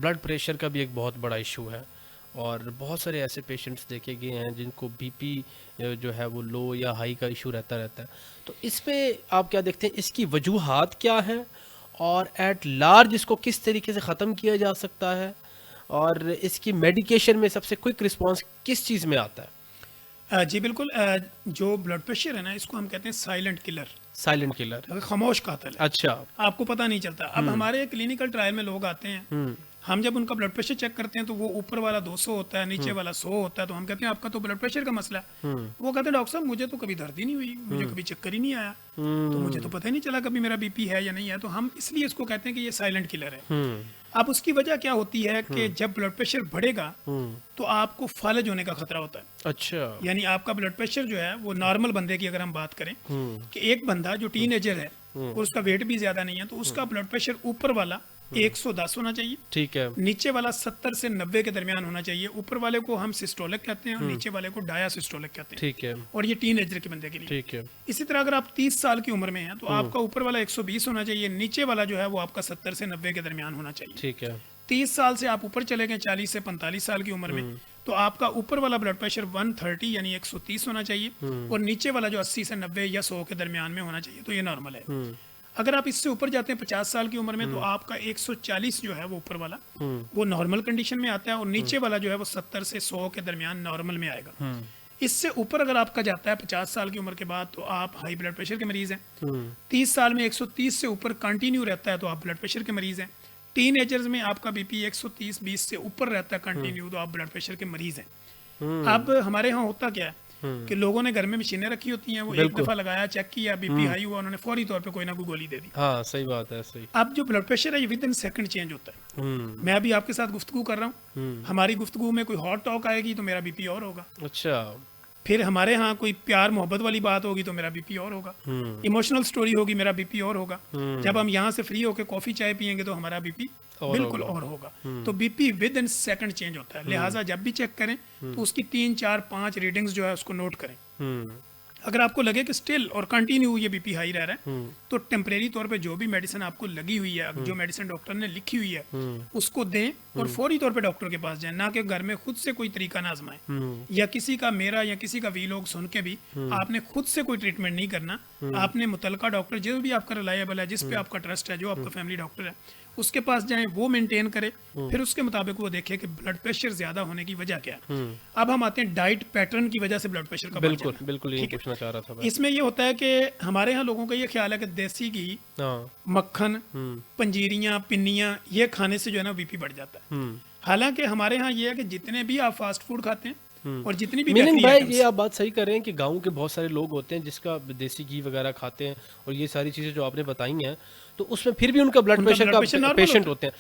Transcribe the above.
Blood pressure का भी एक बहुत बड़ा इशू है और बहुत सारे ऐसे पेशेंट्स देखे गए हैं जिनको बीपी जो है वो लो या हाई का इशू रहता है। तो इस पे आप क्या देखते हैं, इसकी वजूहात क्या हैं और एट लार्ज इसको किस तरीके से ख़त्म किया जा सकता है और इसकी मेडिकेशन में सबसे क्विक रिस्पांस किस चीज़ में आता है? जी बिल्कुल। जो ब्लड प्रेशर है ना, इसको हम कहते हैं साइलेंट किलर, साइलेंट किलर। खामोश कातिल है। अच्छा। आपको पता नहीं चलता। अब हमारे क्लिनिकल ट्रायल में लोग आते हैं, हम जब उनका ब्लड प्रेशर चेक करते हैं तो वो ऊपर वाला 200 होता है, नीचे वाला 100 होता है। तो हम कहते हैं आपका तो ब्लड प्रेशर का मसला है। वो कहते हैं डॉक्टर साहब मुझे तो कभी दर्द ही नहीं हुई, मुझे कभी चक्कर ही नहीं आया, तो मुझे तो पता ही नहीं चला कभी मेरा बीपी है या नहीं है। तो हम इसलिए इसको कहते हैं कि ये साइलेंट किलर है। अब उसकी वजह क्या होती है कि जब ब्लड प्रेशर बढ़ेगा तो आपको फालज होने का खतरा होता है। अच्छा। यानी आपका ब्लड प्रेशर जो है वो नॉर्मल बंदे की अगर हम बात करें कि एक बंदा जो टीनेजर है और उसका वेट भी ज्यादा नहीं है, तो उसका ब्लड प्रेशर ऊपर वाला 110 होना चाहिए, ठीक है, नीचे वाला 70 से 90 के दरमियान होना चाहिए। ऊपर वाले को हम सिस्टोलिक कहते हैं और नीचे वाले को डायासिस्टोलिक कहते हैं। ठीक है, और ये टीनेजर के बंदे के लिए। ठीक है। इसी तरह अगर आप 30 साल की उम्र में हैं तो आपका ऊपर वाला 120 होना चाहिए, नीचे वाला जो है वो आपका 70 से 90 के दरमियान होना चाहिए। ठीक है। 30 साल से आप ऊपर चले गए 40 से 45 साल की उम्र में, तो आपका ऊपर वाला ब्लड प्रेशर 130 यानी 130 होना चाहिए और नीचे वाला जो 80 से 90 या 100 के दरमियान में होना चाहिए। तो ये नॉर्मल है। अगर आप इससे ऊपर जाते हैं 50 साल की उम्र में तो आपका 140 जो है वो ऊपर वाला वो नॉर्मल कंडीशन में आता है और नीचे वाला जो है वो 70 से 100 के दरमियान नॉर्मल में आएगा। इससे ऊपर अगर आपका जाता है 50 साल की उम्र के बाद तो आप हाई ब्लड प्रेशर के मरीज हैं। 30 साल में 130 से ऊपर कंटिन्यू रहता है तो आप ब्लड प्रेशर के मरीज हैं। टीनेजर्स में आपका बीपी 130-20 से ऊपर रहता है कंटिन्यू तो आप ब्लड प्रेशर के मरीज हैं। अब हमारे यहाँ होता क्या है कि लोगों ने घर में मशीनें रखी होती हैं, वो एक दफा लगाया, चेक किया, बीपी हाई हुआ, उन्होंने फौरी तौर पे कोई ना कोई गोली दे दी। हाँ सही बात है, सही। अब जो ब्लड प्रेशर है ये विद इन सेकंड चेंज होता है। मैं अभी आपके साथ गुफ्तगू कर रहा हूँ, हमारी गुफ्तगू में कोई हॉट टॉक आएगी तो मेरा बीपी और होगा। अच्छा। फिर हमारे यहाँ कोई प्यार मोहब्बत वाली बात होगी तो मेरा बीपी और होगा। इमोशनल स्टोरी होगी, मेरा बीपी और होगा। जब हम यहाँ से फ्री होकर कॉफी चाय पियेंगे तो हमारा बीपी बिल्कुल और होगा। तो BP with in second change होता है। लिहाजा जब भी चेक करें तो उसकी 3, 4, 5 रीडिंग्स जो है उसको नोट करें। अगर आपको लगे कि स्टिल और कंटिन्यू ये बीपी हाई रह रहा है तो टेम्परेरी तौर पे जो भी मेडिसिन आपको लगी हुई है, जो मेडिसिन डॉक्टर ने लिखी हुई है उसको दें और फौरी तौर पे डॉक्टर के पास जाएं, ना कि घर में खुद से कोई तरीका ना आजमाएं या किसी का, मेरा या किसी का वीलॉग सुन के भी आपने खुद से कोई ट्रीटमेंट नहीं करना। आपने मुतलका डॉक्टर जो भी आपका रिलायबल है, जिस पे आपका ट्रस्ट है, जो आपका फैमिली डॉक्टर है, उसके पास जाएं, वो मेंटेन करे, फिर उसके मुताबिक वो देखे कि ब्लड प्रेशर ज्यादा होने की वजह क्या है। अब हम आते हैं डाइट पैटर्न की वजह से ब्लड प्रेशर का बढ़ जाना। बिल्कुल यही पूछना चाह रहा था मैं। इसमें ये होता है कि हमारे यहाँ लोगों का ये ख्याल है कि देसी घी, मक्खन, पंजीरियां, पिन्नियां, ये खाने से जो है ना बीपी बढ़ जाता है। हालांकि हमारे यहाँ ये है कि जितने भी आप फास्ट फूड खाते हैं और जितनी भी मीनिंग भाई ये आप बात सही कर रहे हैं कि गांव के बहुत सारे लोग होते हैं जिसका देसी घी वगैरह खाते हैं और ये सारी चीजें जो आपने बताई हैं तो उसमें फिर भी उनका ब्लड प्रेशर का पेशेंट होते हैं।